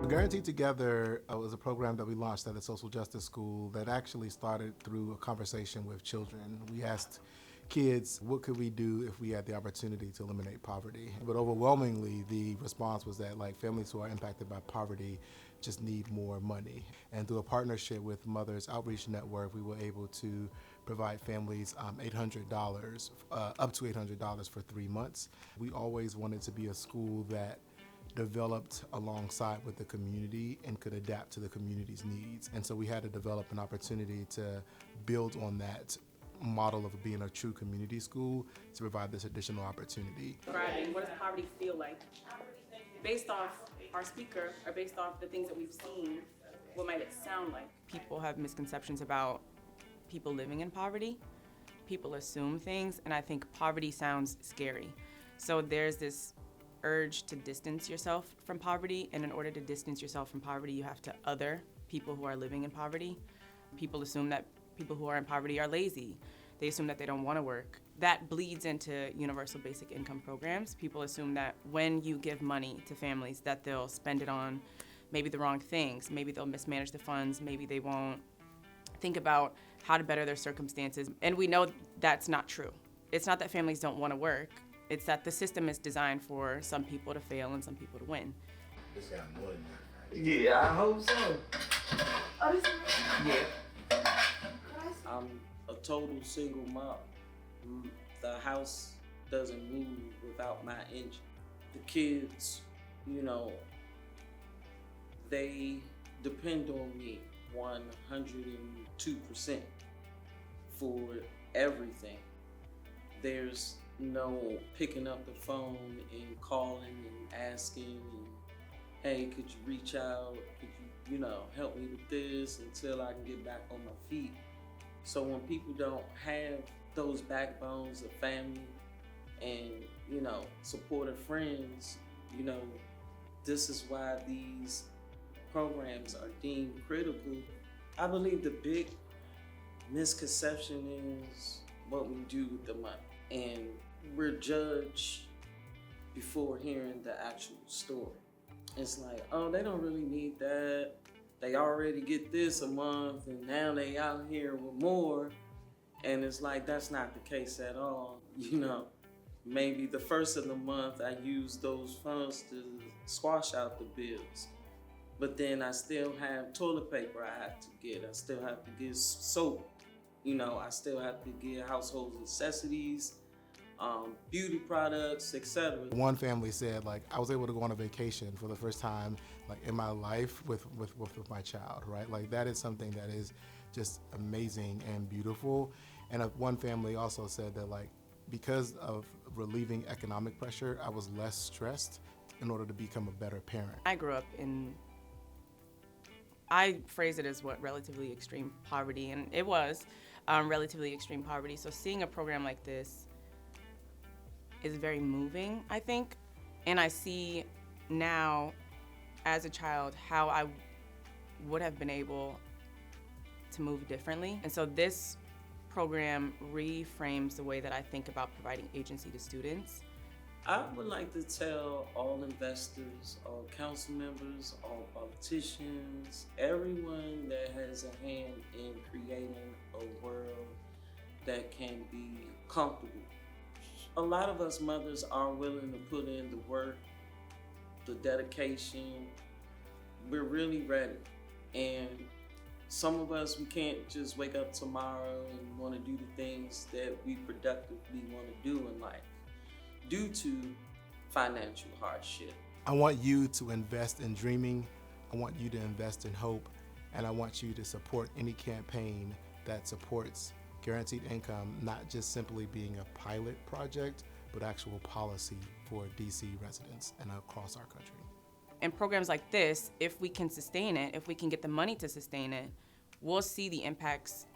Guaranteed Together was a program that we launched at the Social Justice School that actually started through a conversation with children. We asked kids, what could we do if we had the opportunity to eliminate poverty? But overwhelmingly, the response was that families who are impacted by poverty just need more money. And through a partnership with Mothers Outreach Network, we were able to provide families $800, up to $800 for 3 months. We always wanted to be a school that developed alongside with the community and could adapt to the community's needs. And so we had to develop an opportunity to build on that model of being a true community school to provide this additional opportunity. Describing what does poverty feel like? Based off our speaker or based off the things that we've seen, what might it sound like? People have misconceptions about people living in poverty. People assume things, and I think poverty sounds scary. So there's this urge to distance yourself from poverty, and in order to distance yourself from poverty, you have to other people who are living in poverty. People assume that people who are in poverty are lazy. They assume that they don't want to work. That bleeds into universal basic income programs. People assume that when you give money to families that they'll spend it on maybe the wrong things, maybe they'll mismanage the funds, maybe they won't think about how to better their circumstances. And we know that's not true. It's not that families don't want to work. It's that the system is designed for some people to fail and some people to win. It's got more than that. Yeah, I hope so. Oh, this is Yeah. I'm a total single mom. The house doesn't move without my engine. The kids, they depend on me 102% for everything. There's no picking up the phone and calling and asking and, hey, could you reach out? Could you, help me with this until I can get back on my feet? So when people don't have those backbones of family and, supportive friends, this is why these programs are deemed critical. I believe the big misconception is what we do with the money. And we're judged before hearing the actual story. It's like, oh, they don't really need that. They already get this a month and now they out here with more. And it's like, that's not the case at all. Maybe the first of the month I use those funds to squash out the bills. But then I still have toilet paper I have to get. I still have to get soap. I still have to get household necessities, beauty products, etc. One family said, I was able to go on a vacation for the first time, in my life with my child, right? That is something that is just amazing and beautiful. And one family also said that, because of relieving economic pressure, I was less stressed in order to become a better parent. I grew up I phrase it as relatively extreme poverty, and it was relatively extreme poverty. So seeing a program like this is very moving, I think. And I see now, as a child, how I would have been able to move differently. And so this program reframes the way that I think about providing agency to students. I would like to tell all investors, all council members, all politicians, everyone that has a hand in creating a world that can be comfortable. A lot of us mothers are willing to put in the work, the dedication. We're really ready. And some of us, we can't just wake up tomorrow and want to do the things that we productively want to do in life due to financial hardship. I want you to invest in dreaming. I want you to invest in hope. And I want you to support any campaign that supports guaranteed income, not just simply being a pilot project, but actual policy for DC residents and across our country. And programs like this, if we can sustain it, if we can get the money to sustain it, we'll see the impacts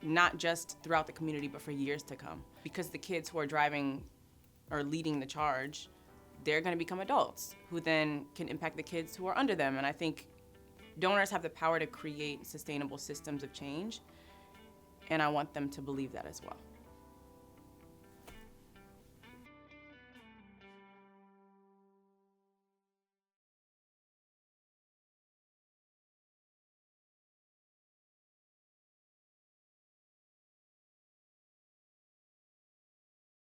not just throughout the community, but for years to come. Because the kids who are driving or leading the charge, they're gonna become adults who then can impact the kids who are under them. And I think donors have the power to create sustainable systems of change, and I want them to believe that as well.